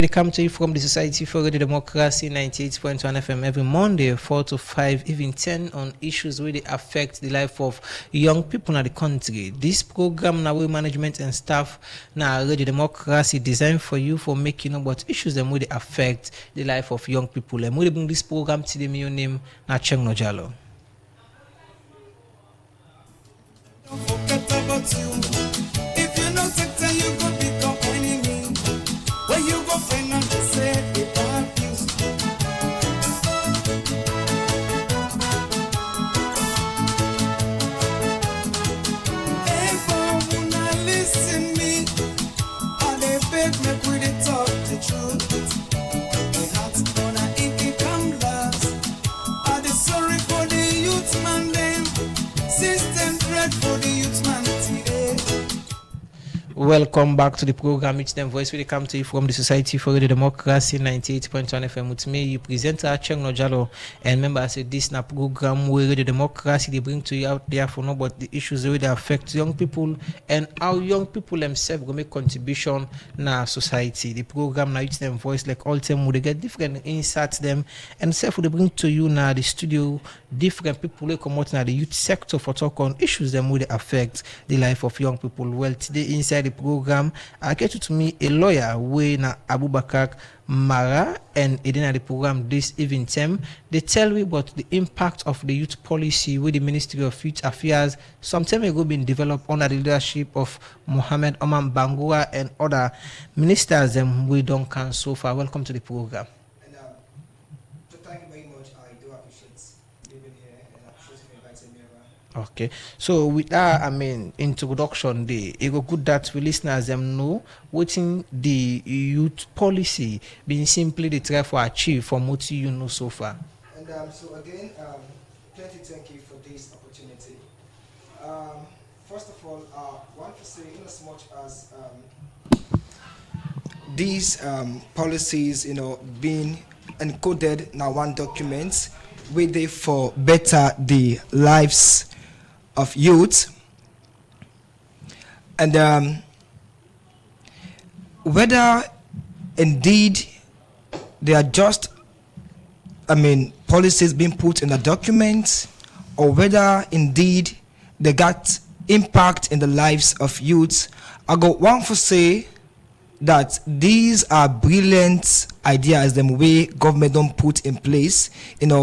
They come to you from the Society for Radio Democracy 98.1 FM every Monday 4 to 5, even 10 on issues really affect the life of young people in the country. This program now with management and staff now Radio Democracy designed for you for making about issues that really affect the life of young people. And we bring this program to the name Nacheng Nojalo. Don't forget about you. If you know sector, you go become enemy. When you go find out to say it abuse. Hey, boy, when I listen me, I dey beg make we dey talk the truth. My heart's gonna inky come last. I dey sorry for the youth man them. System dread for the youth man today. Welcome back to the program. It's them voice. We come to you from the Society for Radio Democracy 98.1 FM. With me, you presenter Cheng Nojalo, and remember, I said this na program where Radio Democracy they bring to you out there for know about the issues that really affect young people and how young people themselves go make contribution na society. The program now it's them voice like all time would get different insights them and self they bring to you now the studio different people they come out now the youth sector for talk on issues that would affect the life of young people. Well, today inside the program, I get you to me a lawyer, Wayna Abubakar Mara, and in the program this evening time, they tell me about the impact of the youth policy with the Ministry of Youth Affairs some time ago being developed under the leadership of Mohammed Oman Bangura and other ministers we don't can so far. Welcome to the program. And to thank you very much, I do appreciate being here and appreciate you inviting me around. Okay, so with that, introduction, it go good that we listeners them know what in the youth policy being simply the try for achieve from what you know so far. And so again, plenty thank you for this opportunity. First of all, I want to say, in as much as these policies, being encoded in one document, with they for better the lives of youth, and whether indeed they are just policies being put in a document, or whether indeed they got impact in the lives of youth, I got one for say that these are brilliant ideas them way government don't put in place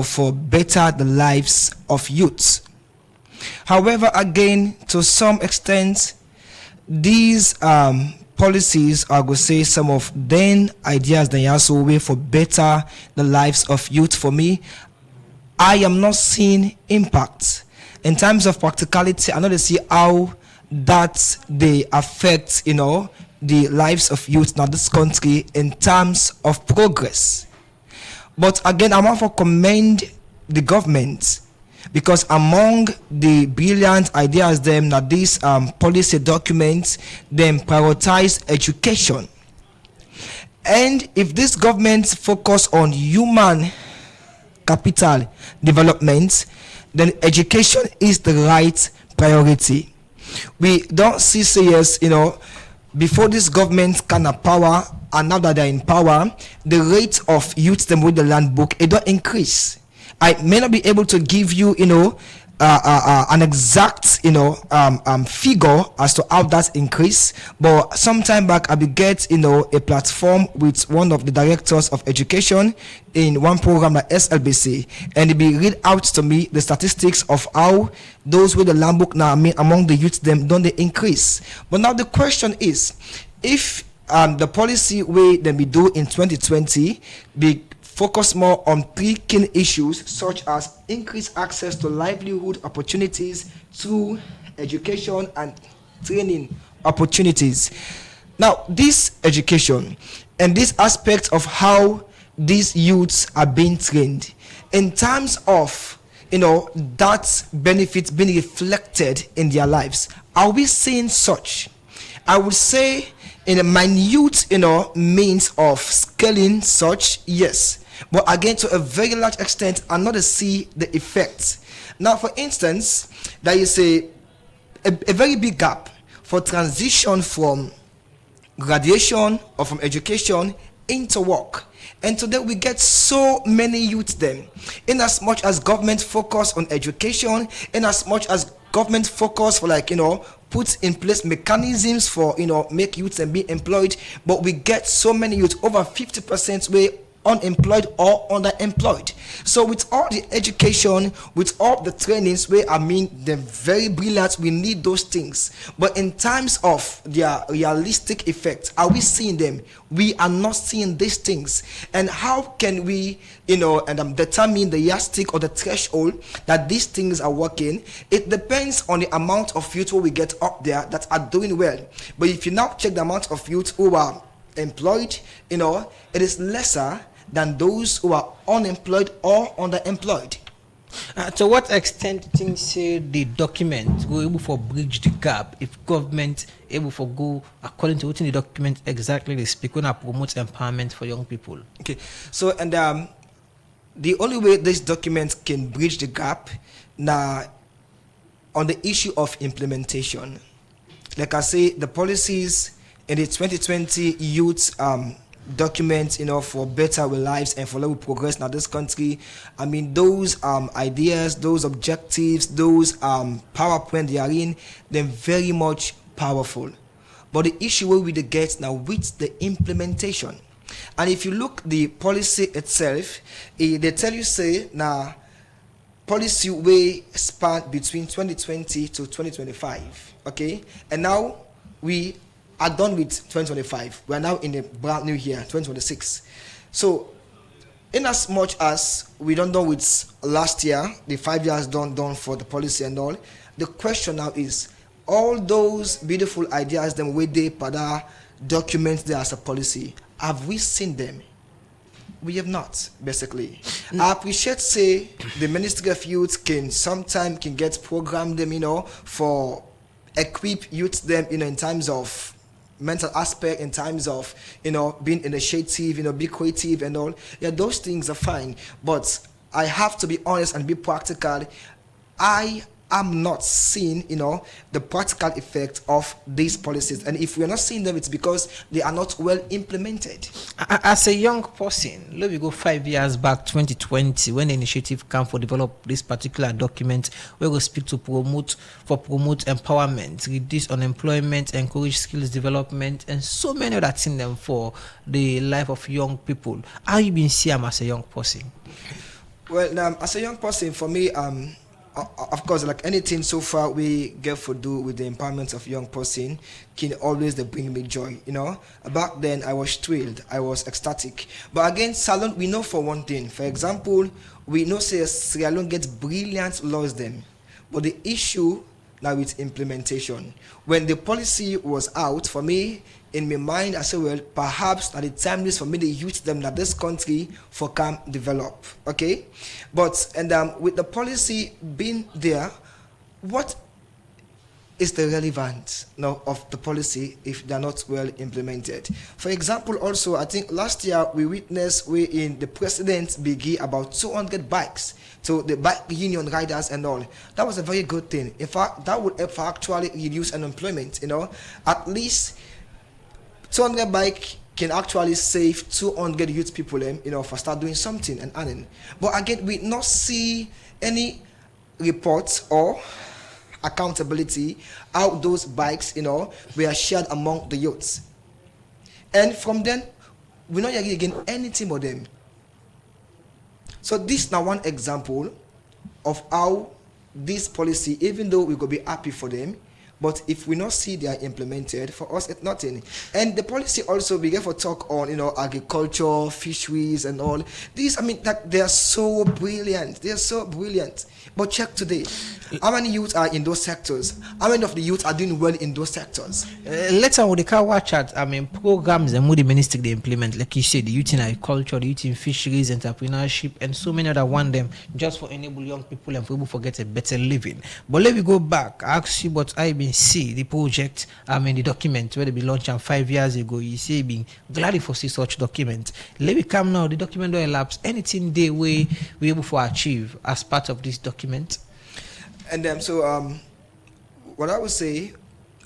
for better the lives of youth. However, again, to some extent, these policies, I would say, some of then ideas that also way for better the lives of youth. For me, I am not seeing impact in terms of practicality. I know to see how that they affect, the lives of youth in this country in terms of progress. But again, I want to commend the government, because among the brilliant ideas them that these policy documents them prioritize education. And if this government focus on human capital development, then education is the right priority. We don't see serious, before this government can have power, and now that they're in power, the rate of youth them with the land book, it don't increase. I may not be able to give you, an exact, figure as to how that increase. But some time back, I will get, a platform with one of the directors of education in one program like SLBC, and it be read out to me the statistics of how those with the land book now among the youth them don't they increase. But now the question is, if the policy way that we do in 2020 be focus more on three key issues, such as increased access to livelihood opportunities through education and training opportunities. Now, this education and this aspect of how these youths are being trained in terms of that benefits being reflected in their lives, are we seeing such? I would say in a minute means of scaling such, yes. But again, to a very large extent, I'm not to see the effects. Now, for instance, there is a very big gap for transition from graduation or from education into work. And today we get so many youth them. In as much as government focus on education, in as much as government focus for put in place mechanisms for make youths and be employed, but we get so many youth, over 50% way unemployed or underemployed. So with all the education, with all the trainings, they're very brilliant, we need those things, but in terms of their realistic effect, are we seeing them? We are not seeing these things. And how can we determine the yardstick or the threshold that these things are working? It depends on the amount of youth who we get up there that are doing well. But if you now check the amount of youth who are employed, it is lesser than those who are unemployed or underemployed. To what extent things say the document go able for bridge the gap if government able for go according to what in the document exactly they speak when I promote empowerment for young people? Okay, so the only way this document can bridge the gap now on the issue of implementation, like I say, the policies in the 2020 youth documents, for better lives and for level progress now this country. I mean, those ideas, those objectives, those PowerPoint they are in, they're very much powerful. But the issue will be the get now with the implementation. And if you look the policy itself, they tell you say now policy way span between 2020 to 2025. Okay, and now we are done with 2025. We are now in a brand new year, 2026. So, in as much as we don't know with last year, the 5 years done for the policy and all, the question now is, all those beautiful ideas, them way they pada documents there as a policy, have we seen them? We have not, basically. I appreciate say the Ministry of Youth can get program them, for equip youth them, in terms of mental aspect, in terms of being initiative, be creative and all. Yeah, those things are fine, but I have to be honest and be practical. I am not seeing the practical effect of these policies, and if we're not seeing them, it's because they are not well implemented. As a young person, let me go 5 years back, 2020, when the initiative came for develop this particular document, we will speak to promote empowerment, reduce unemployment, encourage skills development, and so many other things them for the life of young people. How you been seeing as a young person? Well, as a young person, for me, of course, like anything so far we get for do with the empowerment of young person can always bring me joy. Back then I was thrilled, I was ecstatic. But again, Salon, we know for one thing. For example, we know say Sierra Leone gets brilliant laws then, but the issue now with implementation. When the policy was out, for me, in my mind, I said, well, perhaps at the time is for me to use them that this country for can develop. Okay, but with the policy being there, what is the relevance now of the policy if they're not well implemented? For example, also I think last year we witnessed in the president biggie about 200 bikes to the bike union riders and all. That was a very good thing. In fact, that would help actually reduce unemployment. At least 200 bike can actually save 200 youth people, for start doing something and earning. But again, we not see any reports or accountability how those bikes, were shared among the youths. And from then, we not hearing again anything about them. So this now one example of how this policy, even though we could be happy for them, but if we not see they are implemented, for us it's nothing. And the policy also we get for talk on agriculture, fisheries and all. These that they are so brilliant. They are so brilliant. But check today, how many youth are in those sectors? How many of the youth are doing well in those sectors? Later on, the car watch at programs and what the ministry they implement, like you said, the youth in agriculture, the youth in fisheries, entrepreneurship, and so many other one them just for enable young people and for people forget a better living. But let me go back. I ask you what I been see the project. The document where they be launched 5 years ago. You say being glad for see such document. Let me come now. The document don't elapse anything they we able to achieve as part of this document. And so what I would say,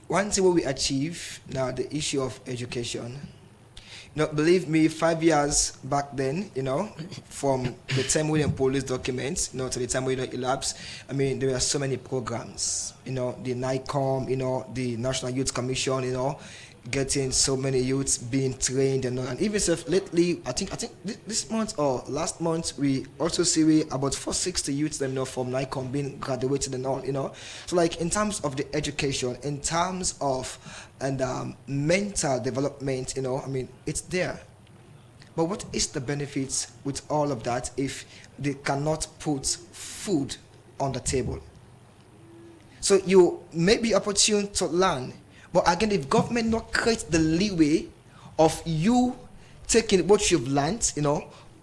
one thing what we achieve now, the issue of education. No, believe me, 5 years back then, from the time we didn't police documents, to the time we don't elapse, I mean, there were so many programs, the NICOM, the National Youth Commission, getting so many youths being trained and even lately, I think this month or last month, we also see about 460 youths from NICOM being graduated and all, So like in terms of the education, in terms of mental development, I mean, it's there. But what is the benefits with all of that if they cannot put food on the table? So you may be opportune to learn, but again, if government not create the leeway of you taking what you've learned,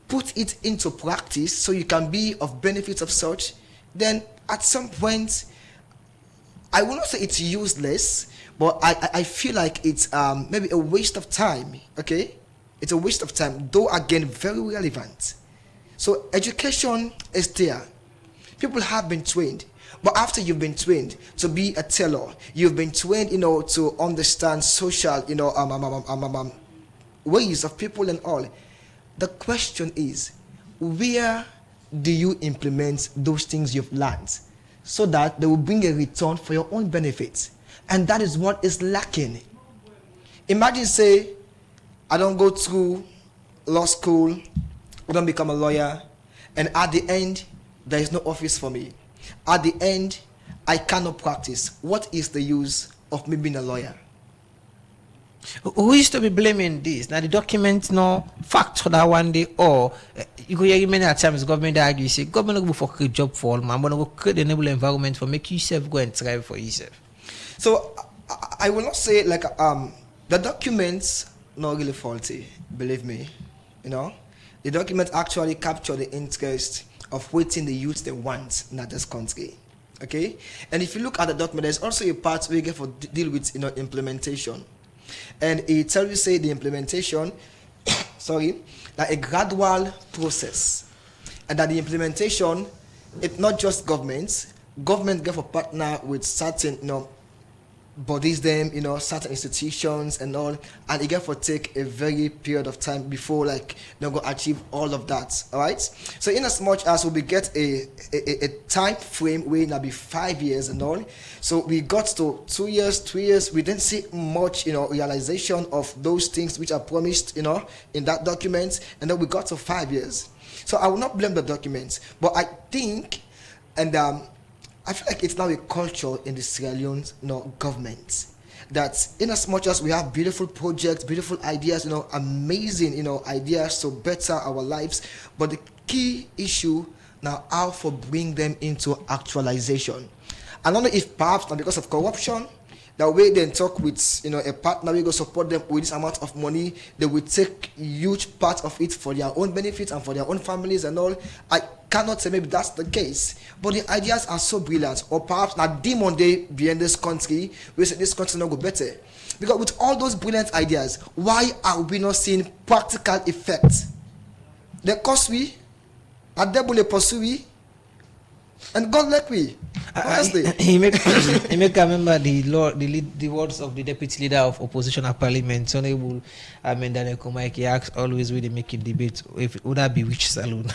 put it into practice so you can be of benefit of such, then at some point, I will not say it's useless, but I feel like it's maybe a waste of time, okay? It's a waste of time, though again, very relevant. So education is there. People have been trained. But after you've been trained to be a teller, you've been trained, to understand social, ways of people and all. The question is, where do you implement those things you've learned so that they will bring a return for your own benefit? And that is what is lacking. Imagine, say, I don't go through law school, I don't become a lawyer, and at the end, there is no office for me. At the end, I cannot practice. What is the use of me being a lawyer? Who is to be blaming this? Now the document no fact for that one day, or you go hear many times government argue, say government go for create job for all man, but go create enable environment for make yourself go and thrive for yourself. So I will not say like the documents not really faulty, believe me. The document actually capture the interest of waiting the youth they want in this country. Okay? And if you look at the document, there's also a part where you get for deal with implementation. And it tells you say the implementation like a gradual process. And that the implementation, it's not just government get for partner with certain bodies them, certain institutions and all, and it get for take a very period of time before they go achieve all of that. All right. So in as much as we get a time frame where now be 5 years and all, so we got to 2 years, 3 years, we didn't see much realization of those things which are promised in that document, and then we got to 5 years. So I will not blame the documents, but I think I feel like it's now a culture in the Sierra Leone government that in as much as we have beautiful projects, beautiful ideas, amazing, ideas to better our lives, but the key issue now how to bring them into actualization. I don't know if perhaps now because of corruption, that way they talk with a partner, we go support them with this amount of money, they will take huge part of it for their own benefits and for their own families and all. I cannot say maybe that's the case, but the ideas are so brilliant. Or perhaps now demon day behind this country, we say this country not go better. Because with all those brilliant ideas, why are we not seeing practical effects? The cost we, a devil pursue we, and God let we. Honestly. He make remember the words of the deputy leader of opposition at parliament, Honorable Daniel Komaiki. He asks always when they make a debate, if would that be which saloon?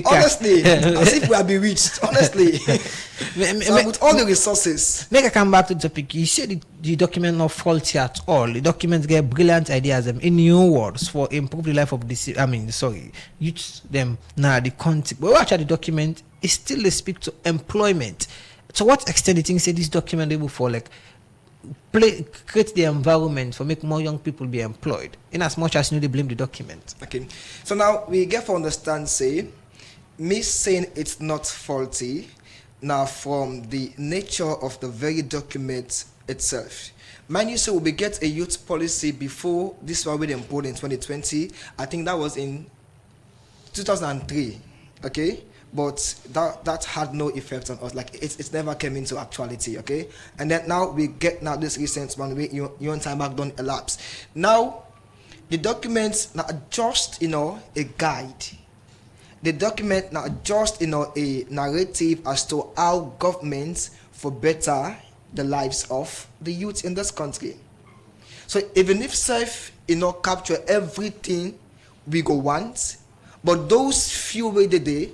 Honestly, as if we are bewitched. Honestly, so with all the resources. Make I come back to the topic. You said the document not faulty at all. The document get brilliant ideas in new words for improve the life of the youth them now the content. But watch at the document. It still speak to employment. To what extent do you think say this document able for create the environment for make more young people be employed? In as much as they blame the document. Okay. So now we get to understand me saying it's not faulty now from the nature of the very document itself. Mind you, so we get a youth policy before this one with them board in 2020. I think that was in 2003. Okay. But that had no effect on us. It's never came into actuality, okay? And then now we get this recent one where your time back don't elapse. Now the documents now just a guide. The document now just a narrative as to how governments for better the lives of the youth in this country. So even if capture everything we go want, but those few way the day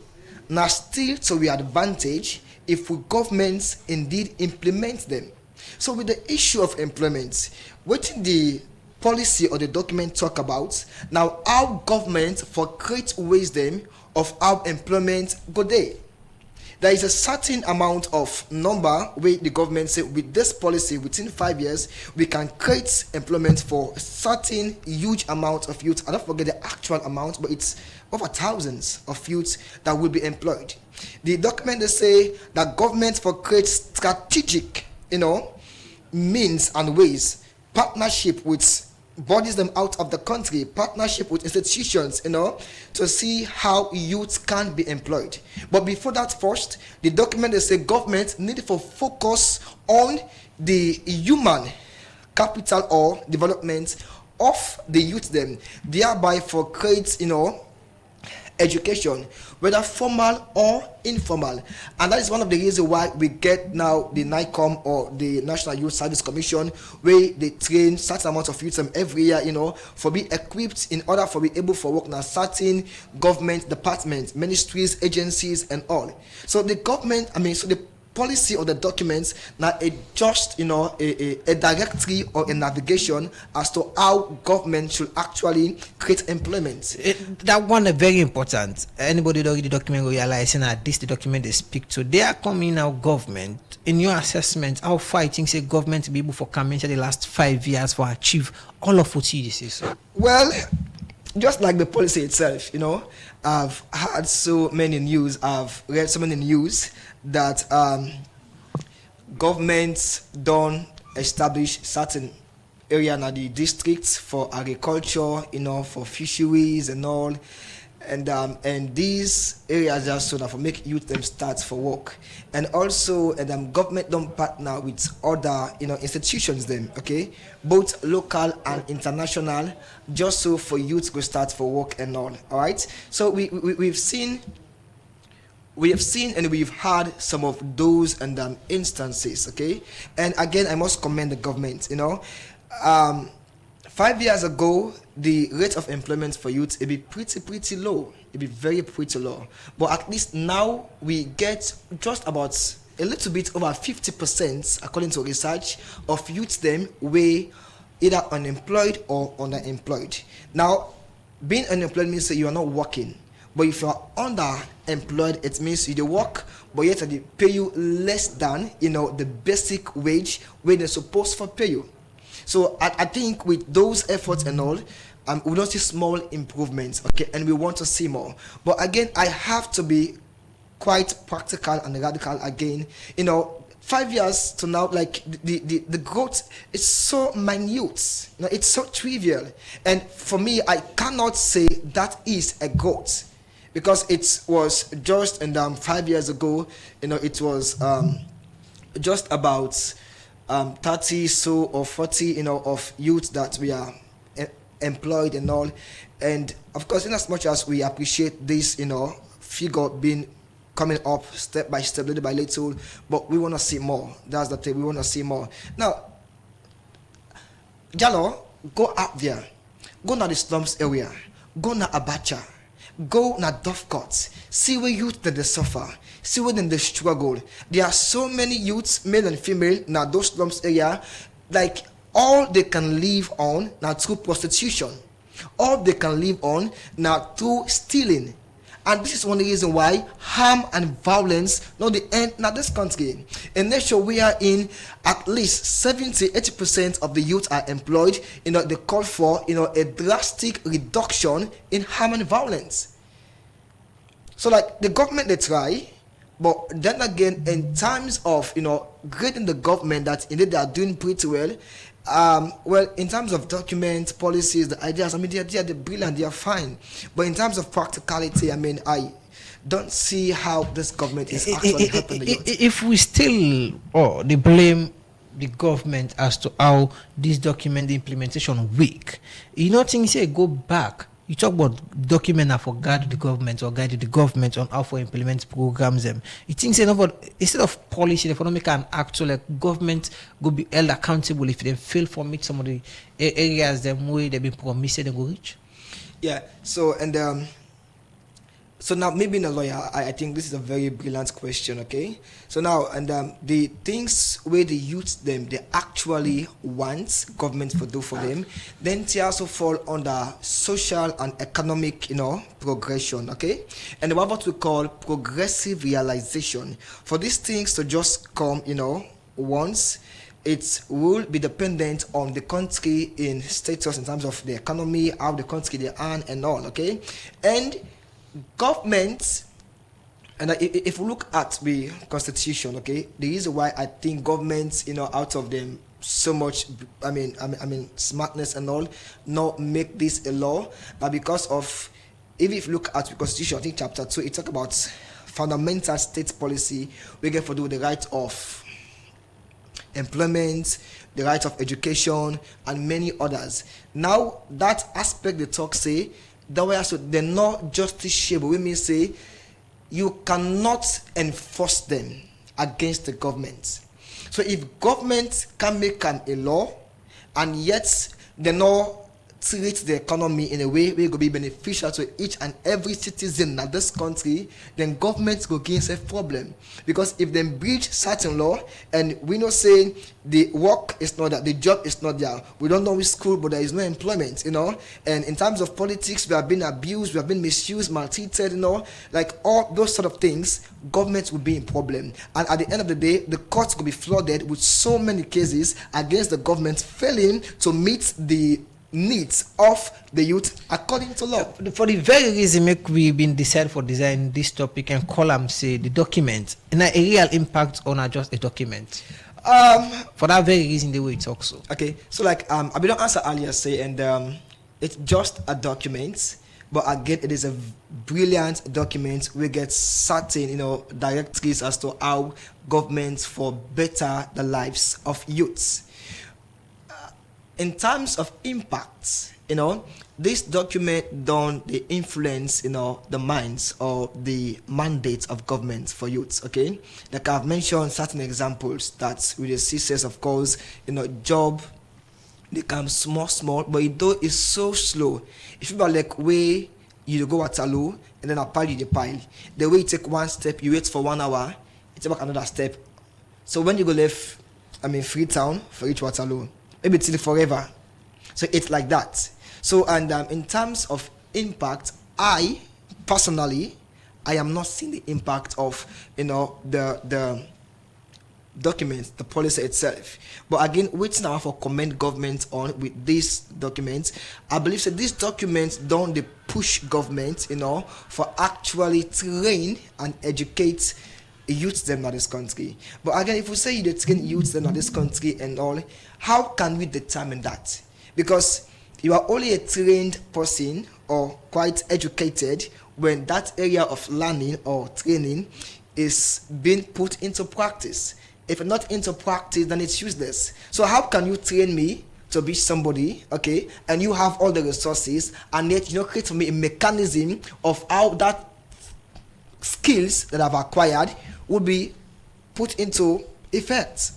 now still to we advantage if we governments indeed implement them. So with the issue of employment, what the policy or the document talk about now, how government for create wisdom of how employment go there. There is a certain amount of number where the government say with this policy within 5 years we can create employment for a certain huge amount of youth. I don't forget the actual amount, but it's over thousands of youths that will be employed. The document they say that government for create strategic, means and ways, partnership with bodies them out of the country, partnership with institutions, to see how youth can be employed. But before that, first, the document they say government need to focus on the human capital or development of the youth them, thereby for create, education, whether formal or informal. And that is one of the reasons why we get now the NICOM or the National Youth Service Commission, where they train certain amount of youth every year, for be equipped in order for be able for work now certain government departments, ministries, agencies, and all. So the government, so the policy or the documents now a just a directory or a navigation as to how government should actually create employment. That one is very important. Anybody that read the document will realize that this the document they speak to. They are coming now government. In your assessment, how far you think say government to be able for come into the last 5 years for achieve all of what you say so? Well, just like the policy itself, I've had so many news, I've read so many news that governments don't establish certain area in the districts for agriculture, for fisheries and all, and these areas just so that for make youth them start for work, and also government don't partner with other institutions them, okay, both local and international, just so for youth to start for work and all right. So we've seen and we've had some of those and instances, okay, and again I must commend the government. 5 years ago the rate of employment for youth it'd be pretty low, it'd be very pretty low, but at least now we get just about a little bit over 50%, according to research, of youth them were either unemployed or underemployed. Now being unemployed means that you are not working, but if you are underemployed, it means you do work, but yet they pay you less than the basic wage where they're supposed to pay you. So I think with those efforts and all, we don't see small improvements, okay, and we want to see more. But again, I have to be quite practical and radical again. 5 years to now, like the growth is so minute, it's so trivial, and for me, I cannot say that is a growth, because it was just 5 years ago, it was just about 30 so or 40 of youth that we are employed and all, and of course in as much as we appreciate this figure being coming up step by step, little by little, but we want to see more. That's the thing, we want to see more. Now Jallow, go out there, go to the slums area, go to Abacha, go na Dovecot, see where youth that they suffer, see where they struggle. There are so many youths, male and female, na those slums area, like all they can live on now through prostitution, all they can live on now through stealing. And this is one reason why harm and violence not the end in this country. In nation we are in, at least 70-80% of the youth are employed. They call for a drastic reduction in harm and violence. So like the government they try, but then again in terms of grading the government that indeed they are doing pretty well. Well, in terms of documents, policies, the ideas, they're brilliant, they are fine. But in terms of practicality, I don't see how this government is actually helping the youth. If we still they blame the government as to how this document implementation weak, things say go back you talk about document that for guide the government or guide the government on how for implement programs them. You think say no, but instead of policy, if make an actual like government go be held accountable if they fail for meet some of the areas them way they been promised they go reach. Yeah. So now, me being a lawyer, I think this is a very brilliant question. Okay. So now, the things where the youth them they actually want government to do for them, then they also fall under social and economic, progression. Okay, and what we call progressive realization. For these things to just come, once. It will be dependent on the country in status in terms of the economy, how the country they earn and all. Okay, and government, and if we look at the constitution, okay, the reason why I think governments, out of them so much, I mean smartness and all, not make this a law, but because of, if you look at the constitution, I think chapter 2, it talk about fundamental state policy. We get to do the right of employment, the right of education, and many others. Now that aspect the talk say that way also they're not justiciable. We mean say you cannot enforce them against the government. So if government can make a law and yet they not treat the economy in a way where it will be beneficial to each and every citizen of this country, then government will gain a problem. Because if they breach certain law and we know say the work is not there, the job is not there, we don't know which school, but there is no employment, and in terms of politics, we have been abused, we have been misused, maltreated, like all those sort of things, government will be in problem. And at the end of the day, the courts will be flooded with so many cases against the government failing to meet the needs of the youth according to law. For the very reason make we been decided for design this topic and column say the document and a real impact on just a document. For that very reason the way it talks so. Okay, so like I don't answer earlier say and it's just a document, but again it is a brilliant document. We get certain directives as to how governments for better the lives of youths. In terms of impact, this document don't they influence, the minds or the mandates of government for youths. Okay, like I've mentioned certain examples that with the CCS, of course, job becomes small, but it though is so slow. If you are like way you go at Waterloo and then a pile you pile, the way you take one step, you wait for 1 hour, you take back another step. So when you go left, Freetown for each Waterloo. Maybe till forever. So it's like that. So and in terms of impact, I personally am not seeing the impact of the documents, the policy itself. But again, which now for comment government on with these documents, I believe that these documents don't they push government, for actually train and educate youths them in this country. But again, if we say you train youths them in this country and all, how can we determine that? Because you are only a trained person or quite educated when that area of learning or training is being put into practice. If it's not into practice, then it's useless. So how can you train me to be somebody, okay, and you have all the resources, and yet create for me a mechanism of how that skills that I've acquired will be put into effect?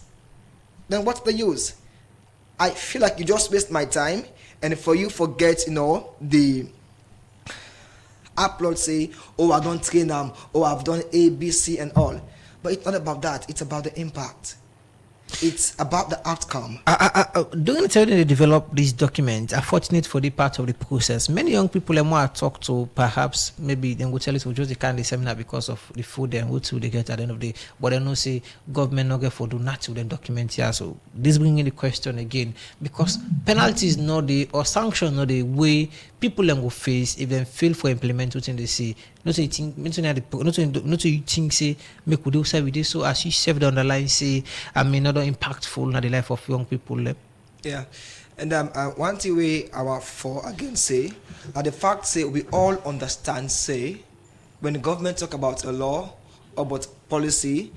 Then what's the use? I feel like you just waste my time, and for you forget, the upload say, oh, I don't train them, oh, I've done A, B, C, and all. But it's not about that. It's about the impact. It's about the outcome. During the time they develop these documents, unfortunate for the part of the process, many young people are more talk to, perhaps maybe they will tell it to just they can't the seminar because of the food and what they get at the end of the day. But they know say government not get for do nothing with the document here. So this bringing the question again, because penalties not the or sanctions not the way people will face if they fail for implement what they say. Not to think, not to think say make we do say with this. So as you said on the line say, not impactful in the life of young people. Yeah, and one thing we our for again say, the fact say we all understand say, when the government talk about a law or about policy,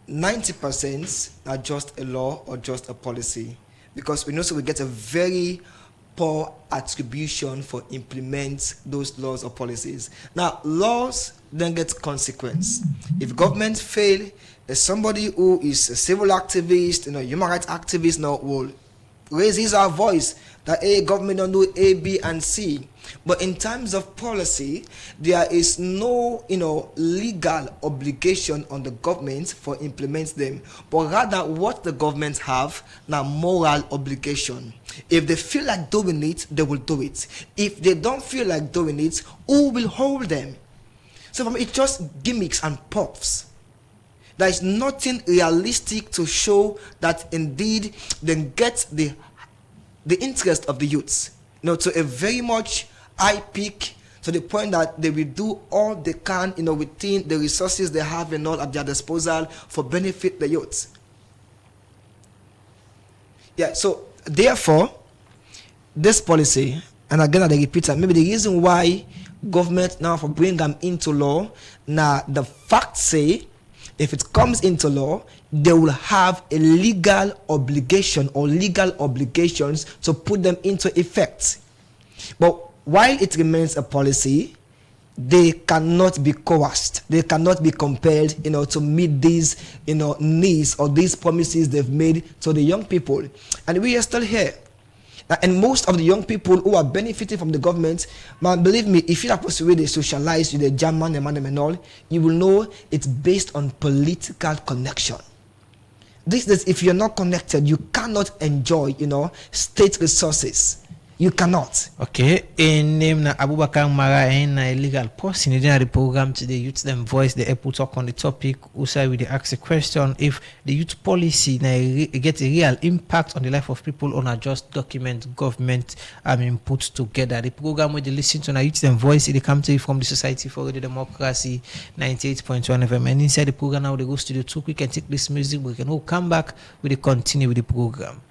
90% are just a law or just a policy, because we know so we get a very poor attribution for implement those laws or policies. Now, laws then get consequence. If government fail, there's somebody who is a civil activist, human rights activist now will raise his our voice that government don't do A, B, and C. But in terms of policy, there is no legal obligation on the government for implement them, but rather what the government have now moral obligation. If they feel like doing it, they will do it. If they don't feel like doing it, who will hold them? So for me, it's just gimmicks and puffs. There is nothing realistic to show that indeed they get the interest of the youths, to a very much high peak, to the point that they will do all they can, within the resources they have and all at their disposal for benefit the youths. Yeah, so therefore, this policy, and again I repeat that, maybe the reason why government now for bring them into law, now the facts say, if it comes into law, they will have a legal obligation or legal obligations to put them into effect. But while it remains a policy, they cannot be coerced. They cannot be compelled, to meet these, needs or these promises they've made to the young people. And we are still here. And most of the young people who are benefiting from the government, man, believe me, if you are supposed to socialize with the German and all, you will know it's based on political connection. This is, if you're not connected, you cannot enjoy, state resources. You cannot. Okay. In name na Abubakar Mara and a legal person in the program today, Youth Them Voice, the Apple talk on the topic. Also, we ask a question if the youth policy get a real impact on the life of people on a just document government put together. The program where they listen to na Youth Them Voice, it come to you from the Society for the Democracy 98.1 FM. And inside the program now they go studio 2. We can take this music, we can all come back with the continue with the program.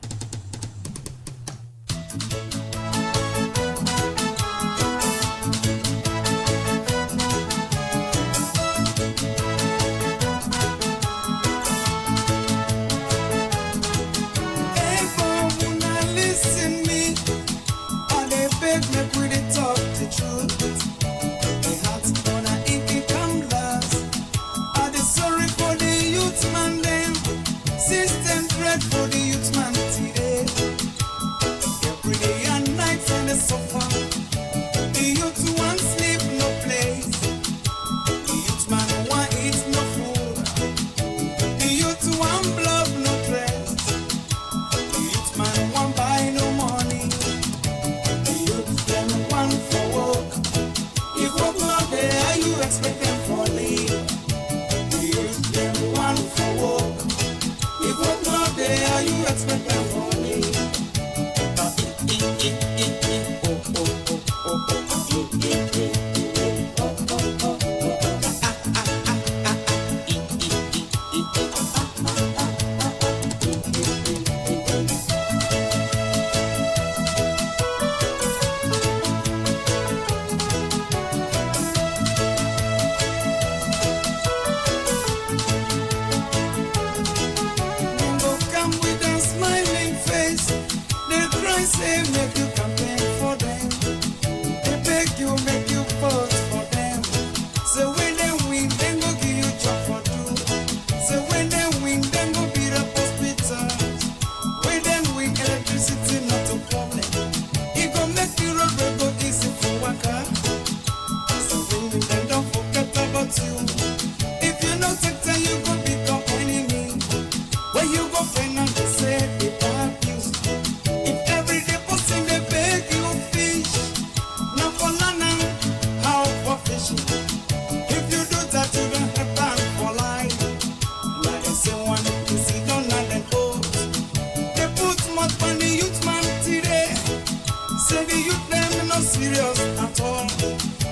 Serious at all.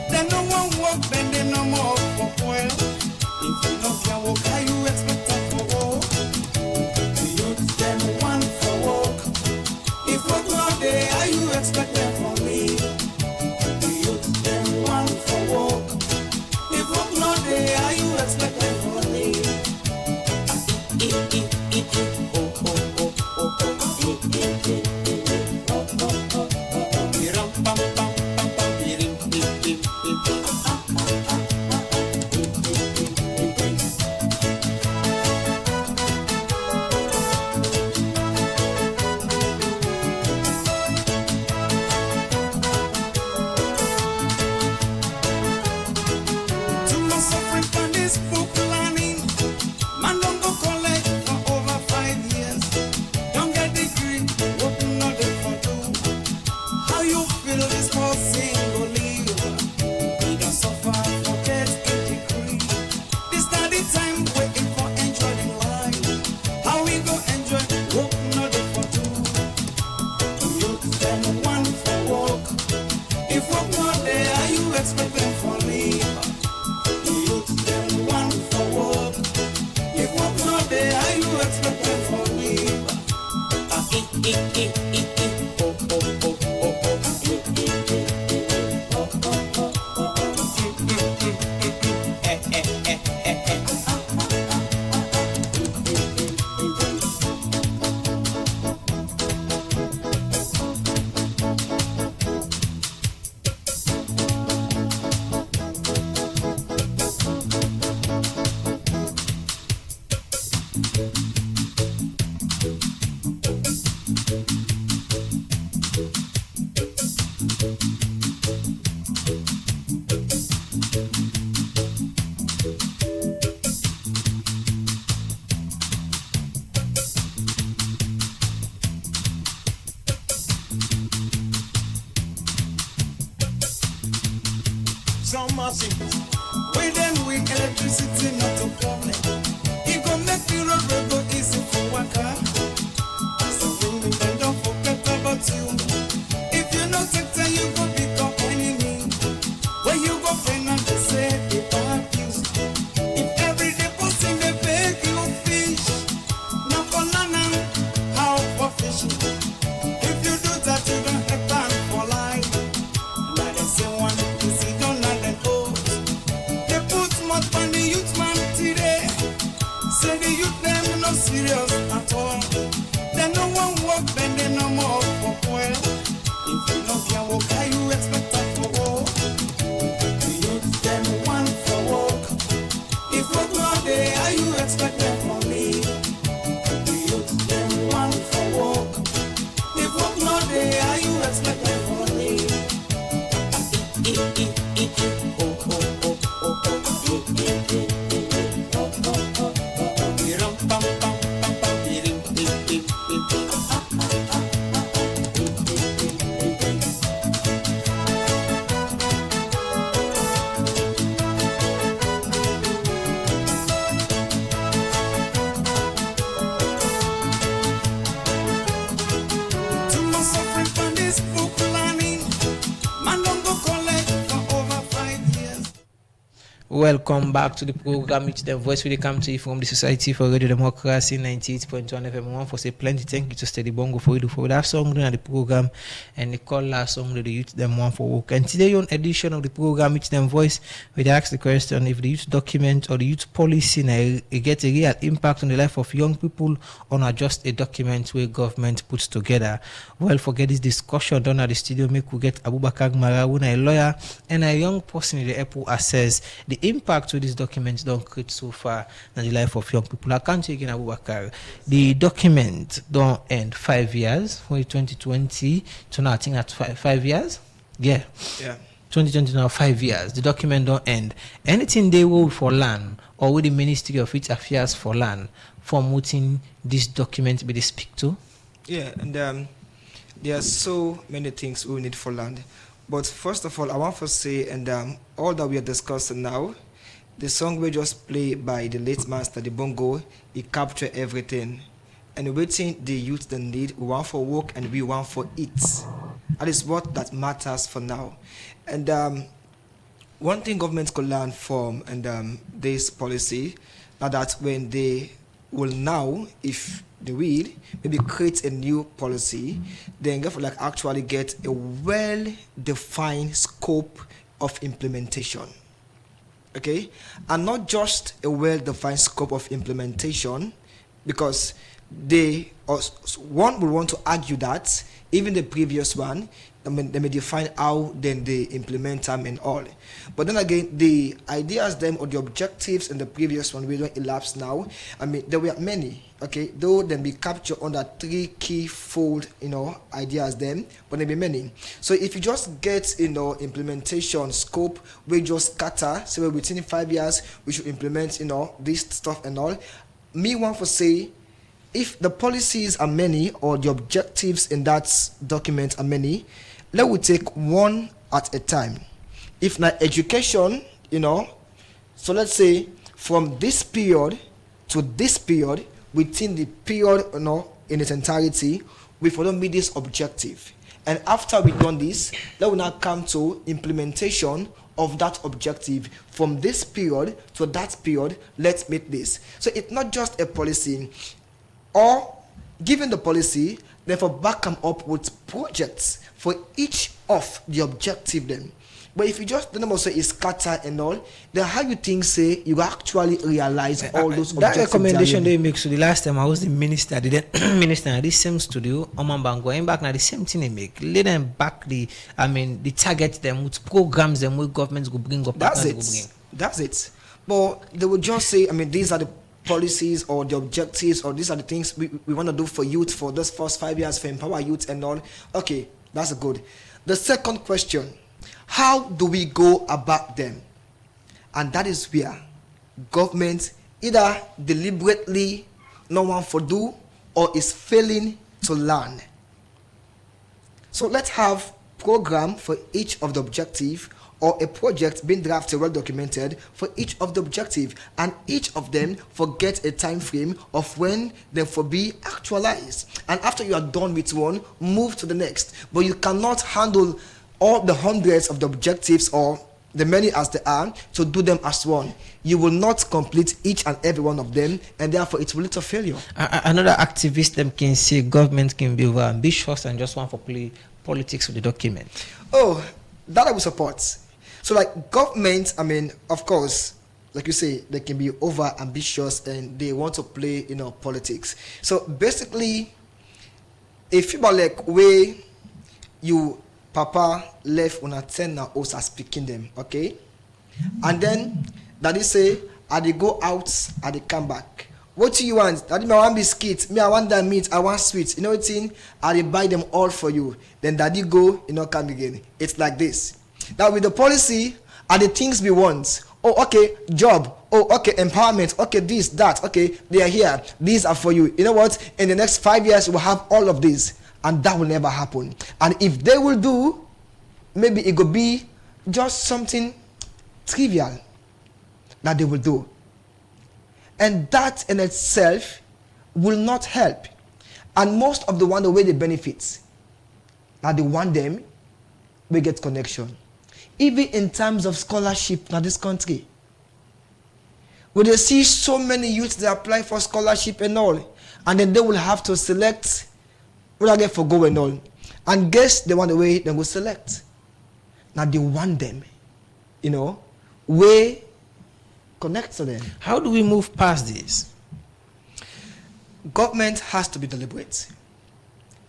Then no one work, then they no more for oil. some machines. We then we electricity not a problem. It gon' make the road go easy for worker. So women then don't forget about you. If you no take time, you go become enemy. When you go find out they say they bad news. If every day posting they beg you fish, now for nana, how for fishing? If you do that, you don't have time for life. Like they say one, you see don't let them go. They put more on the youth man today. Say the youth them no serious at all. They no one work, then they no more for well. If you know can work, how you expect that for work? The youth them want for work. If work not there, how you expect them for leave? The youth them want for work. If work not there, how you expect them for leave? Too much suffering from this book learning. Man don't go collect for over 5 years. Welcome back to the program, which the voice will come to you from the Society for Radio Democracy 98.1 FM. One for say plenty. Thank you to Steady Bongo for you for that song during the program, and the call last song to the youth them one for work. And today on edition of the program, which them voice we ask the question if the youth document or the youth policy now it get a real impact on the life of young people or not just a document where government puts together. Well, forget this discussion done at the studio. Make we get Abubakar Marawuna, a lawyer and a young person in the airport assess the impact of these documents don't create so far in the life of young people. I can't take in Abubakar. The document don't end 5 years from 2020 to now. I think that's 5 years. Yeah. 2020 now 5 years. The document don't end. Anything they will for land or with the Ministry of Its Affairs for land from within this document be they speak to? Yeah, and there are so many things we need for land. But first of all, I want to say, and all that we are discussing now, the song we just played by the late master, the Bongo, it captured everything. And waiting the youth they need, we want for work and we want for it. That is what that matters for now. And one thing government could learn from this policy, now that when they will now, if they will, maybe create a new policy, then actually get a well-defined scope of implementation. Okay? And not just a well-defined scope of implementation, because one will want to argue that even the previous one, they may define how then they implement them and all. But then again, the ideas them or the objectives in the previous one we don't elapse now. I mean, there were many, okay, though then be captured under 3 key fold, ideas them, but there be many. So if you just get, implementation scope, we just scatter, so within 5 years, we should implement, this stuff and all. Me want to say, if the policies are many or the objectives in that document are many, let we take one at a time. If not education, so let's say from this period to this period, within the period, in its entirety, we follow meet this objective. And after we've done this, let we now come to implementation of that objective. From this period to that period, let's meet this. So it's not just a policy, or given the policy, therefore back them up with projects for each of the objective then. But if you just the number say is scatter and all, then how you think say you actually realize all those that objectives? recommendation they make. So the last time I was the minister, I didn't minister at this same studio, Oman going back now the same thing they make. Let them back the target them with programs them with governments go bring up. That's it. That's it. But they would just say, these are the policies or the objectives, or these are the things we want to do for youth for those first 5 years for empower youth and all. Okay, that's good. The second question, how do we go about them? And that is where government either deliberately no one for do or is failing to learn. So let's have program for each of the objective or a project being drafted, well documented for each of the objective, and each of them forget a time frame of when they will be actualized. And after you are done with one, move to the next. But you cannot handle all the hundreds of the objectives or the many as they are to do them as one. You will not complete each and every one of them, and therefore it will lead to failure. Another activist them can say government can be over ambitious and just want for play politics with the document. Oh, that I will support. So like government, I mean, of course, like you say, they can be over ambitious and they want to play, politics. So basically, if you like way you papa left on a 10 now also speaking them, okay? And then daddy say, I they go out, I they come back. What do you want? Daddy, I want biscuits, me I want that meat, I want sweets. You know what thing? I they buy them all for you. Then daddy go, come again. It's like this. Now with the policy, are the things we want. Oh, okay, job. Oh, okay, empowerment. Okay, this, that. Okay, they are here. These are for you. You know what? In the next 5 years, we'll have all of this. And that will never happen. And if they will do, maybe it could be just something trivial that they will do. And that in itself will not help. And most of the one the way they benefit, that they want them, we get connection. Even in terms of scholarship in this country. When they see so many youths that apply for scholarship and all, and then they will have to select what I get for go and all. And guess the one the way they will select. Now they want them, way connect to them. How do we move past this? Government has to be deliberate.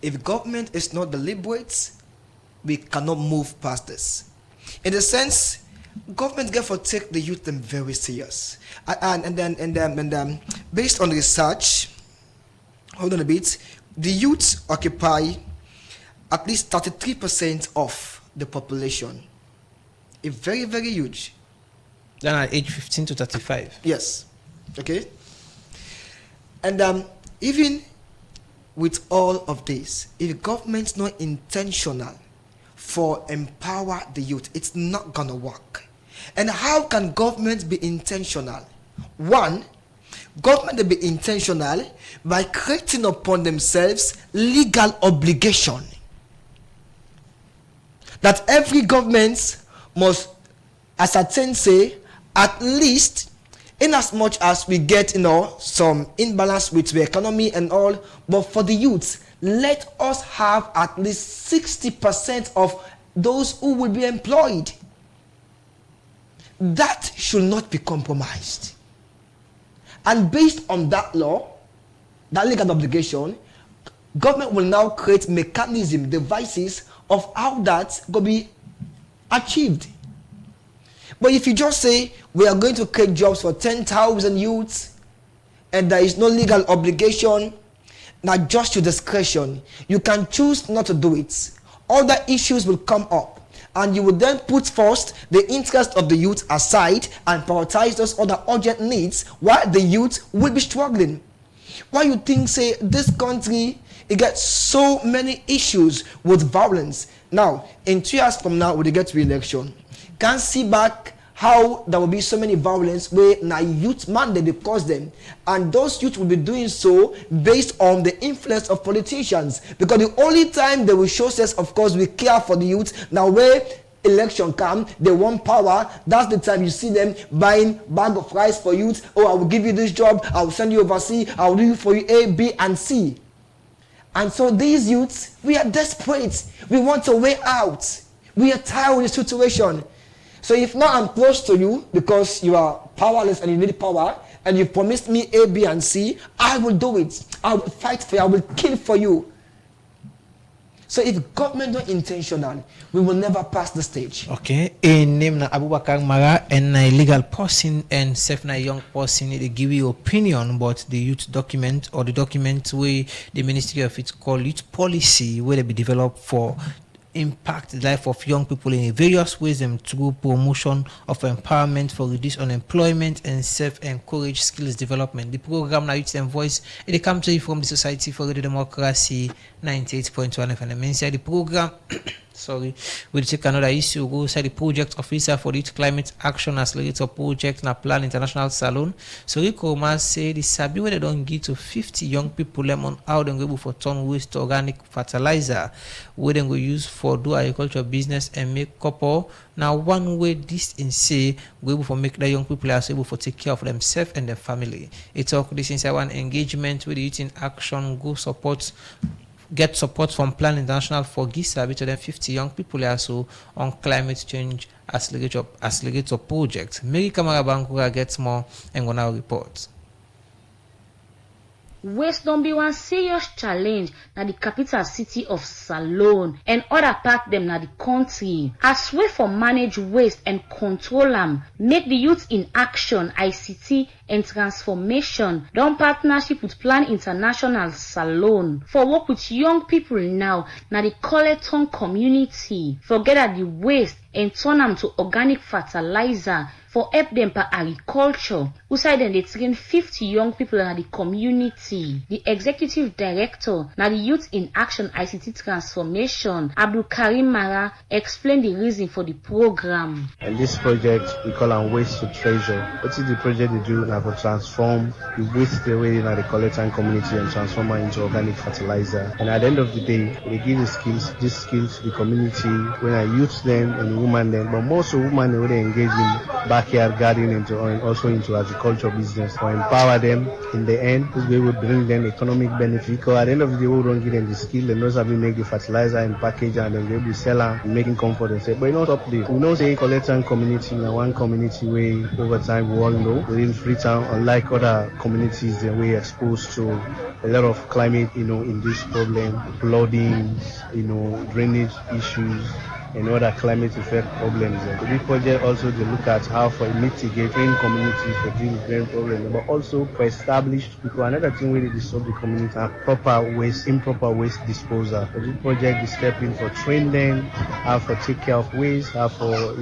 If government is not deliberate, we cannot move past this. In the sense, government therefore take the youth them very serious. And then based on research, hold on a bit, the youth occupy at least 33% of the population. A very, very huge. Then at age 15 to 35. Yes. Okay. And even with all of this, if government's not intentional for empower the youth, it's not gonna work. And how can government be intentional? One, government will be intentional by creating upon themselves legal obligation that every government must ascertain, say, at least in as much as we get some imbalance with the economy and all, but for the youth, let us have at least 60% of those who will be employed. That should not be compromised. And based on that law, that legal obligation, government will now create mechanism, devices of how that will be achieved. But if you just say, we are going to create jobs for 10,000 youths, and there is no legal obligation, now just your discretion, you can choose not to do it. Other issues will come up, and you will then put first the interest of the youth aside and prioritize those other urgent needs while the youth will be struggling. Why you think, say, this country, it gets so many issues with violence. Now, in 2 years from now, when they get re-election, can see back how there will be so many violence where now youth mandate they cause them, and those youth will be doing so based on the influence of politicians, because the only time they will show sense, of course, we care for the youth. Now where election come, they want power, that's the time you see them buying bag of rice for youth. Oh, I will give you this job, I will send you overseas, I will do for you A, B, and C. And so these youths, we are desperate, we want a way out, we are tired of the situation. So if now I'm close to you because you are powerless and you need power, and you promised me A, B, and C, I will do it. I will fight for you. I will kill for you. So if government not intentional, we will never pass the stage. Okay. In name na Abubakar Mara and a legal person and self na young person, they give you opinion about the youth document or the document where the Ministry of it call youth policy, where they be developed for impact the life of young people in various ways and through promotion of empowerment for reduce unemployment and self-encourage skills development. The program now Youth and Voice, it come to you from the Society for Radio Democracy 98.1 FM. Inside the program, sorry, we'll take another issue. Go inside the project officer for the climate action accelerator project na Plan International Salon. So Rikoma say the sabi where they don't give to 50 young people them on how they go able for turn waste to organic fertilizer, where they go use for do agriculture business and make couple. Now one way this in say we able for make the young people are able for take care of themselves and their family. It talk this inside one engagement with the youth in action go support. Get support from Plan International for GISA to them 50 young people also on climate change accelerator project. Mary Kamara Bankura gets more and gonna report. Waste don't be one serious challenge na the capital city of Salone and other part them na the country. As way for manage waste and control them, make the youth in action ICT and transformation don partnership with Plan International Salone for work with young people now na the Colleton community for gather the waste and turn them to organic fertilizer for help them per agriculture. Usai then they train 50 young people in the community. The executive director na the Youth in Action ICT Transformation, Abdul Karim Mara, explained the reason for the program. And this project we call on Waste to Treasure. What is the project they do now for transform the waste away in the Colleton community and transform it into organic fertilizer. And at the end of the day, they give these skills to the community when I youth them and women them, but most of women they engage in backyard gardening and also into agriculture business or empower them in the end. This way will bring them economic benefit. Because at the end of the day, we don't give them the skill. They know how to make the fertilizer and package and then they'll be selling and making comfort and say, but you know, stop there. We know say Colleton community now one community where over time we all know within Freetown, unlike other communities that we exposed to a lot of climate, induced problem, flooding, drainage issues, and other climate effect problems. So this project also to look at how for mitigating communities for dealing with problems, but also for establish, because another thing we need to solve the community are improper waste disposal. So this project is stepping for train them, how for take care of waste, how for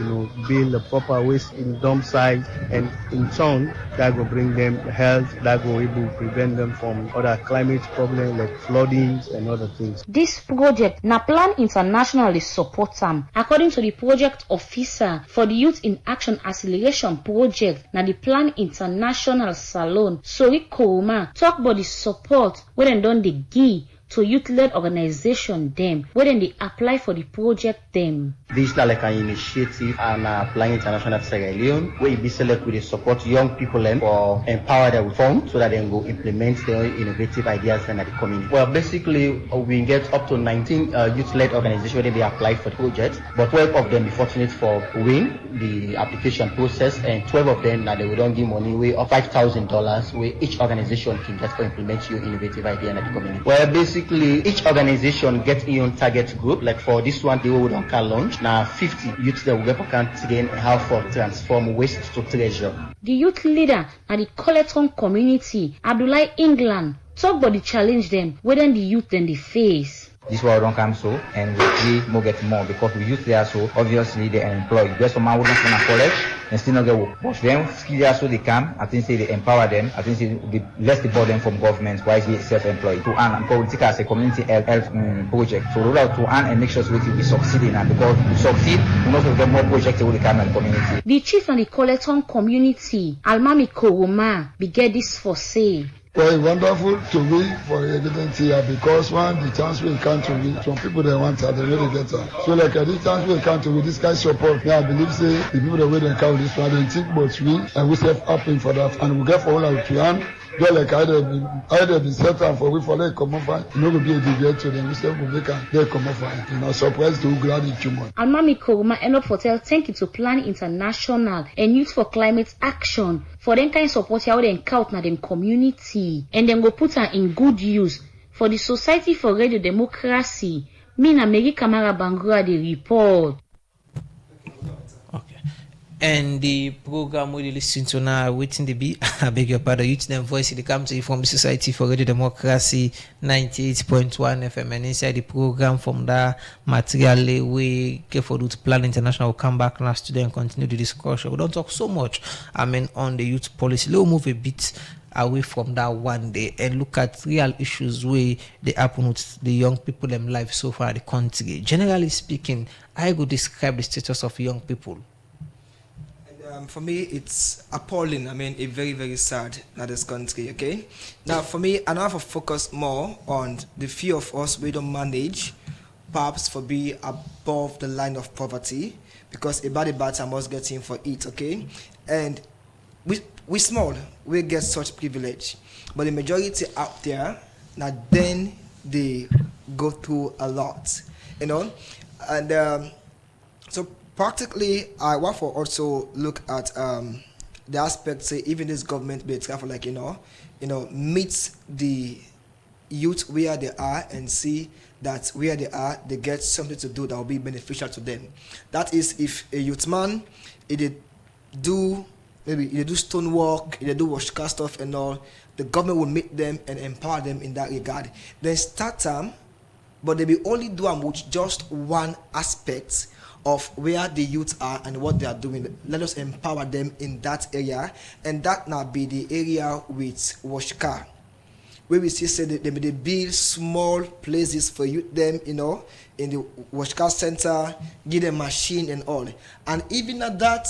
build a proper waste in dump site, and in turn that will bring them health, that will able to prevent them from other climate problems like flooding and other things. This project na Plan International support them. According to the project officer for the Youth in Action Acceleration Project, na the Plan International Salon, Sori Koroma, talk about the support when they done the give to youth-led organization them, when they apply for the project them. This is like an initiative and Plan International Sierra Leone, where it be select with support young people and for empower their reform so that they can go implement their innovative ideas in the community. Well, basically, we get up to 19 youth-led organizations where they apply for the project, but 12 of them be fortunate for win the application process, and 12 of them now they will don't give money way of $5,000 where each organization can just implement your innovative idea in the community. Well, basically, each organization gets its own target group. Like for this one, they will don't launch. Now 50 youths that will get again how for transform waste to treasure. The youth leader at the Colleton community, Abdullah England, talk about the challenge them, whether the youth then they face. This world don't come so, and we more get more because we youth there so obviously they are employed. Just for my wouldn't from college and still not get work. But them skill there so they come, I think say they empower them, I think say they less the burden from government while they self-employed. To earn and political as a community health project. So roll out to earn and make sure so we succeed in and because we succeed, we also get more projects will come in the community. The chief and the Colleton community, Almami Koroma, we get this for say. Well, it's wonderful to be for the evidence here because one, the chance we come to be from people that want to, they really get her. So like this chance we come to with this kind of support, yeah, I believe say the people that will come this one, they think but we and we self happy for that and we get for all our plan. Just like either be set up for we for they come off, you know, be a deviate to them, we say we can they come off, surprise to glad it too much. Almami Koroma end up for thank you to Plan International and Youth for Climate Action for them kind of support how they count na them community and then go put her in good use for the Society for Radio Democracy. Me na Mary Kamara Bangura the report. And the program we listen to now, waiting to be, I beg your pardon, Youth Them Voice, they come to you from the Society for Radio Democracy 98.1 FM. And inside the program from that material, we get for the Plan International, we'll come back last today and continue the discussion. We don't talk so much, on the youth policy. Let's move a bit away from that one day and look at real issues where they happen with the young people in life so far in the country. Generally speaking, I would describe the status of young people. For me, it's appalling. I mean, it's very, very sad in this country, okay? Now, for me, I have to focus more on the few of us we don't manage, perhaps for be above the line of poverty, because a bad I must get in for it, okay? And we small, we get such privilege. But the majority out there, now then they go through a lot, you know? And so practically, I want to also look at the aspect, say, even this government, be careful, like, meet the youth where they are and see that where they are, they get something to do that will be beneficial to them. That is, if a youth man, if they do stonework, if they do wash car stuff and all, the government will meet them and empower them in that regard. Then start them, but they will only do them with just one aspect of where the youth are and what they are doing. Let us empower them in that area, and that now be the area with wash car, where we see say they build small places for youth them, in the wash car center, give them machine and all. And even at that,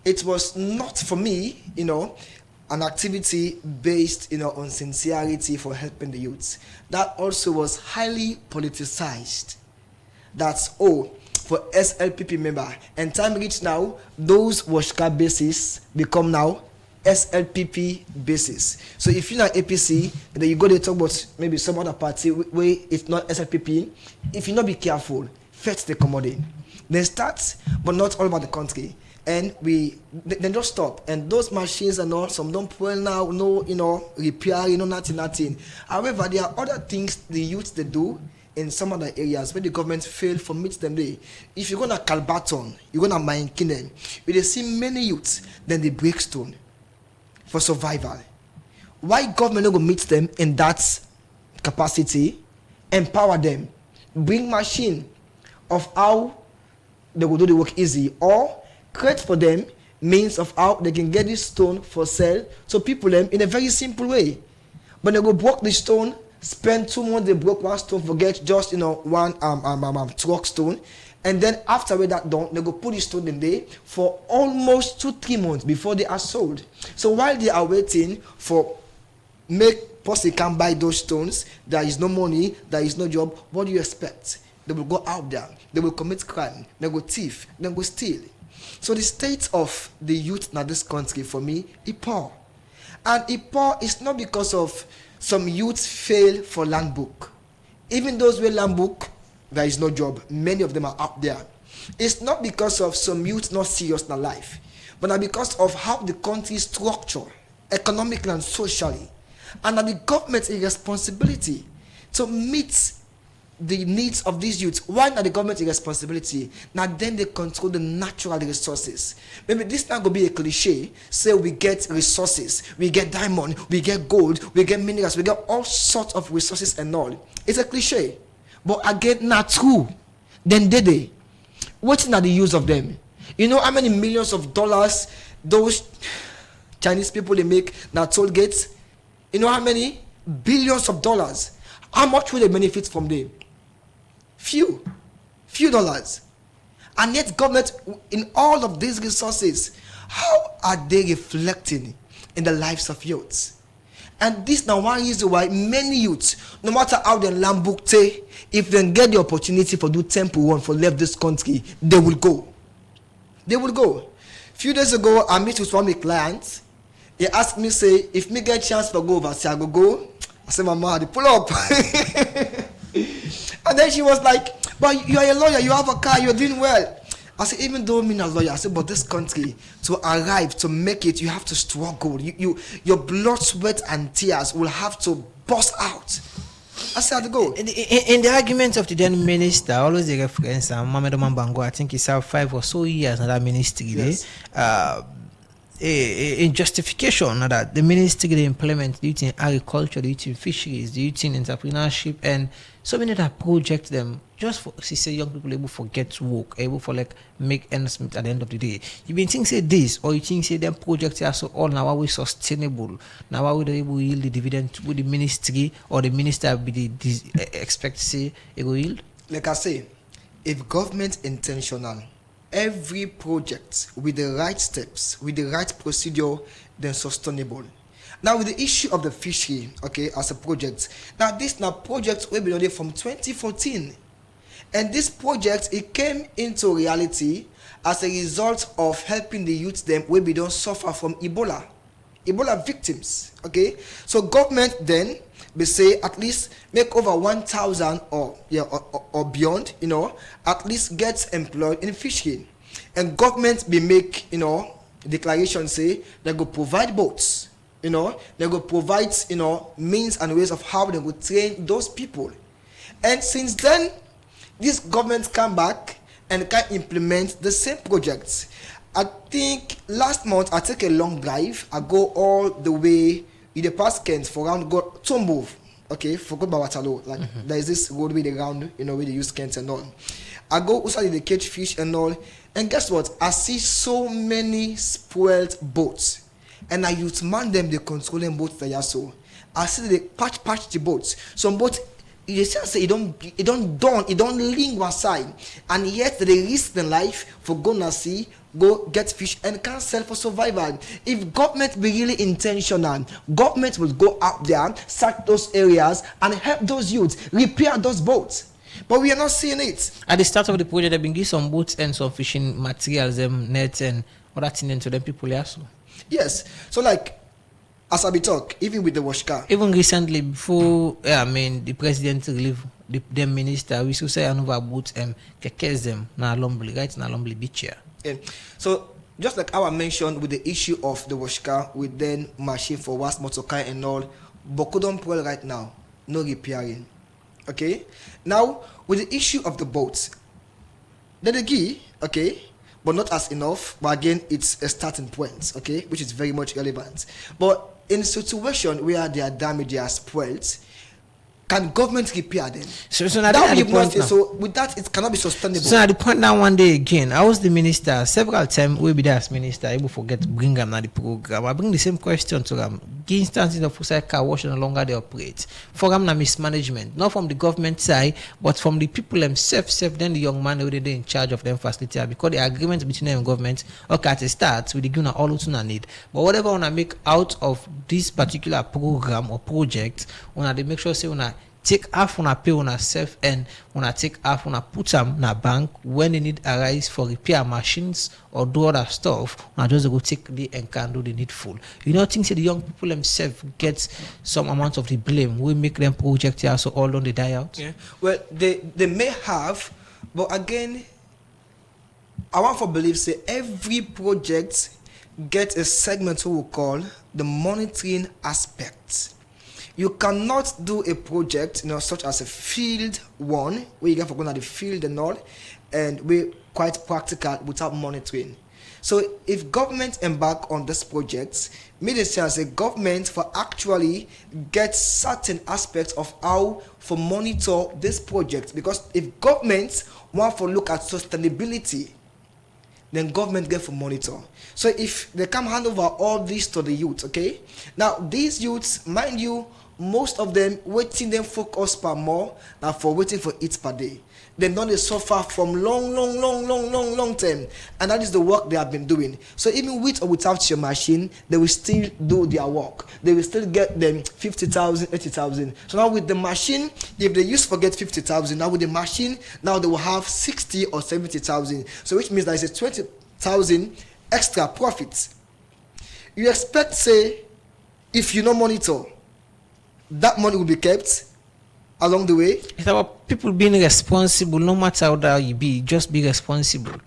it was not for me, an activity based, on sincerity for helping the youth. That also was highly politicized. That's for SLPP member, and time reach now, those washcar bases become now SLPP bases. So if you're not APC, then you go to talk about maybe some other party where it's not SLPP. If you not be careful, first they come in. They start, but not all over the country. And they just stop. And those machines and all, some don't pull now, no, repair, nothing. However, there are other things the youth they do in some other areas where the government failed for meet them there. If you go to Calbaton, you go to Mainkinen, you will see many youths, then they break stone for survival. Why government not go meet them in that capacity, empower them, bring machine of how they will do the work easy, or create for them means of how they can get this stone for sale, so people them in a very simple way. But they go break the stone, spend 2 months, they broke one stone, forget just one truck stone, and then after that done, they go put the stone in there for almost 2-3 months before they are sold. So while they are waiting for person can buy those stones, there is no money, there is no job. What do you expect? They will go out there, they will commit crime, they go thief, they go steal. So the state of the youth in this country, for me, is poor. And it poor is not because of some youths fail for land book. Even those with land book, there is no job. Many of them are out there. It's not because of some youths not serious in life, but because of how the country is structured, economically and socially. And that the government's responsibility to meet the needs of these youths. Why not the government's responsibility? Now then they control the natural resources. Maybe this not going to be a cliche. Say we get resources, we get diamond, we get gold, we get minerals, we get all sorts of resources and all. It's a cliche. But again, not true. Then they. What's not the use of them? You know how many millions of dollars those Chinese people they make now toll gates? You know how many? Billions of dollars. How much will they benefit from them? Few dollars. And yet government, in all of these resources, how are they reflecting in the lives of youths? And this now one reason why many youths, no matter how they land book say, if they get the opportunity for do temple one for left this country, they will go. They will go. Few days ago, I met with one of my clients. He asked me, say, if me get chance for go over, say I go. I said, Mama, they pull up. And then she was like, but you are a lawyer, you have a car, you're doing well. I said, even though I'm not a lawyer, I said, but this country, to arrive, to make it, you have to struggle. Your blood, sweat, and tears will have to burst out. I said, I had to go. In the argument of the then minister, always the reference, Mohamed Oman Bango, I think he's had 5 or so years in that ministry. Yes. in justification that the ministry they implement the youth in agriculture, the youth in fisheries, the youth in entrepreneurship, and so many other projects them just for say young people able for get to work, able for like make ends meet at the end of the day. You been think say this, or you think say them projects are so all now are we sustainable? Now are we able yield the dividend with the ministry or the minister be expect say it will yield? Like I say, if government intentional, every project with the right steps, with the right procedure, then sustainable. Now with the issue of the fishery, okay, as a project, now this now project will be done from 2014, and this project it came into reality as a result of helping the youth them will be done suffer from Ebola victims. Okay, so government then they say at least make over 1,000 or beyond, at least gets employed in fishing, and government be make declaration say they go provide boats, they go provide means and ways of how they will train those people. And since then this government come back and can implement the same projects. I think last month I took a long drive. I go all the way in the past Kent for around go Tombo, okay, for go Bawatalo. Like there is this roadway around, where they use Kent and all. I go outside the catch fish and all, and guess what? I see so many spoiled boats, and I use man them the controlling boats that are so. I see they patch the boats. Some boats you say it don't link one side, and yet they risk their life for gonna see go get fish and can't sell for survival. If government be really intentional, government will go out there, search those areas and help those youths repair those boats. But we are not seeing it. At the start of the project, they've been giving some boats and some fishing materials, nets and other things to them people also. Yes. So like as I be talk, even with the Washka. Even recently, before the president relieve the minister, we should say another boat kekes them na Lombly, right na Lombly beach here. Yeah. So just like I mentioned with the issue of the Washka with then machine for was motorcar and all, Bokodon Pearl right now, no repairing. Okay? Now with the issue of the boats, the key, okay, but not as enough, but again it's a starting point, okay, which is very much relevant. But in a situation where they are damaged, they are spoiled, can government repair them? So with that, it cannot be sustainable. So at the point now, one day again, I was the minister several times. We be there as minister, able forget bring them na the program. I bring the same question to them. Instances of Fusai car wash no longer they operate. For them na mismanagement, not from the government side, but from the people themselves. Then the young man already in charge of them facility because the agreement between them and government okay at the start with the guna all to need. But whatever wanna make out of this particular program or project, wanna they make sure say wanna take half on a pay on herself and when I take half on a put them na bank when the need arise for repair machines or do other stuff, I just go take the and can do the needful. You know, things that the young people themselves get some amount of the blame. We make them project here so all on the die out. Yeah. Well, they may have, but again, I want to believe say every project gets a segment who we call the monitoring aspect. You cannot do a project, such as a field one, where you get for going to the field and all, and we're quite practical without monitoring. So if government embark on this project, means as a government for actually get certain aspects of how for monitor this project, because if government want to look at sustainability, then government get for monitor. So if they come hand over all this to the youth, okay? Now these youths, mind you, most of them waiting them focus per more than for waiting for it per day. They don't suffer from long term, and that is the work they have been doing. So even with or without your machine, they will still do their work. They will still get them 50,000, 80,000. So now with the machine, if they used to forget 50,000, now with the machine, now they will have 60 or 70,000. So which means there is a 20,000 extra profits. You expect say, if you no monitor, that money will be kept along the way. It's about people being responsible, no matter how that you be, just be responsible.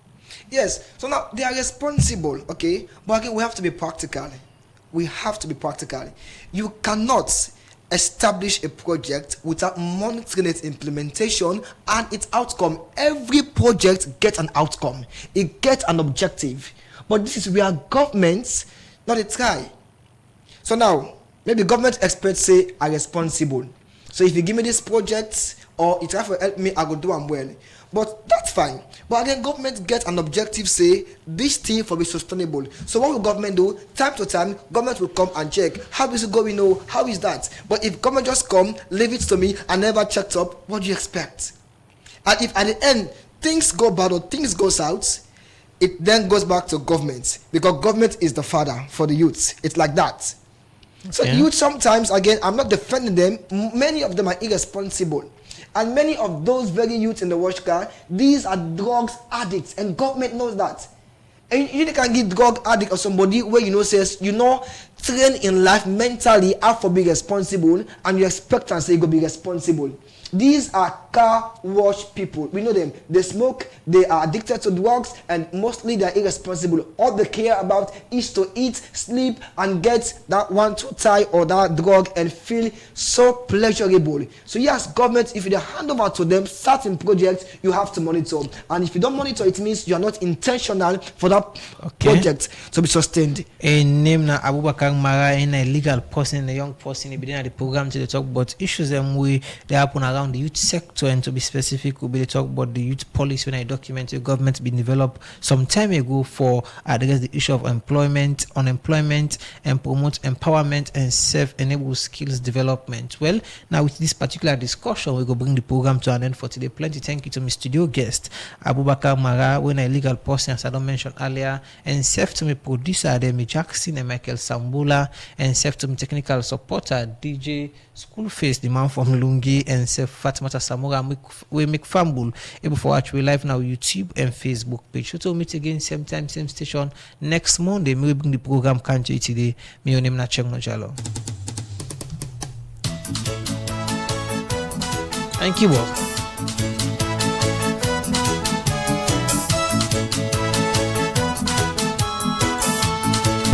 Yes, so now they are responsible, okay? But again, we have to be practical. We have to be practical. You cannot establish a project without monitoring its implementation and its outcome. Every project gets an outcome. It gets an objective. But this is where governments not a try. So now, maybe government experts say are responsible. So if you give me this project or you try to help me, I will do them well. But that's fine. But again, government get an objective, say this thing for be sustainable. So what will government do? Time to time, government will come and check. How is it going? No, how is that? But if government just come, leave it to me and never checked up, what do you expect? And if at the end things go bad or things go south, it then goes back to government, because government is the father for the youths. It's like that. So youth sometimes, again, I'm not defending them. Many of them are irresponsible. And many of those very youths in the watch car, these are drugs addicts, and government knows that. And you can give drug addict or somebody where says, train in life mentally how to be responsible, and you expect and say you go be responsible. These are car wash people. We know them. They smoke, they are addicted to drugs, and mostly they are irresponsible. All they care about is to eat, sleep, and get that 1-2 tie or that drug and feel so pleasurable. So yes, government, if you hand over to them certain projects, you have to monitor. And if you don't monitor, it means you are not intentional for that project to be sustained. A name na Abubakar Mara, a legal person, a young person, he began the program to talk about issues they happen around the youth sector, and to be specific, we'll be talk about the youth policy when I document the government been developed some time ago for address the issue of employment, unemployment, and promote empowerment and self-enabled skills development. Well, now with this particular discussion, we go bring the program to an end for today. Plenty thank you to my studio guest Abubakar Mara, when a legal person, as I don't mention earlier, and self to me producer Ademi Jackson and Michael Sambula, and self to me technical supporter DJ Schoolface, the man from Lungi, and self Fatimata Samura. We make fumble able for watch we live now YouTube and Facebook page. So to meet again same time, same station next Monday. We bring the program Kanche today. My name na Cheng Nojalo. Thank you all.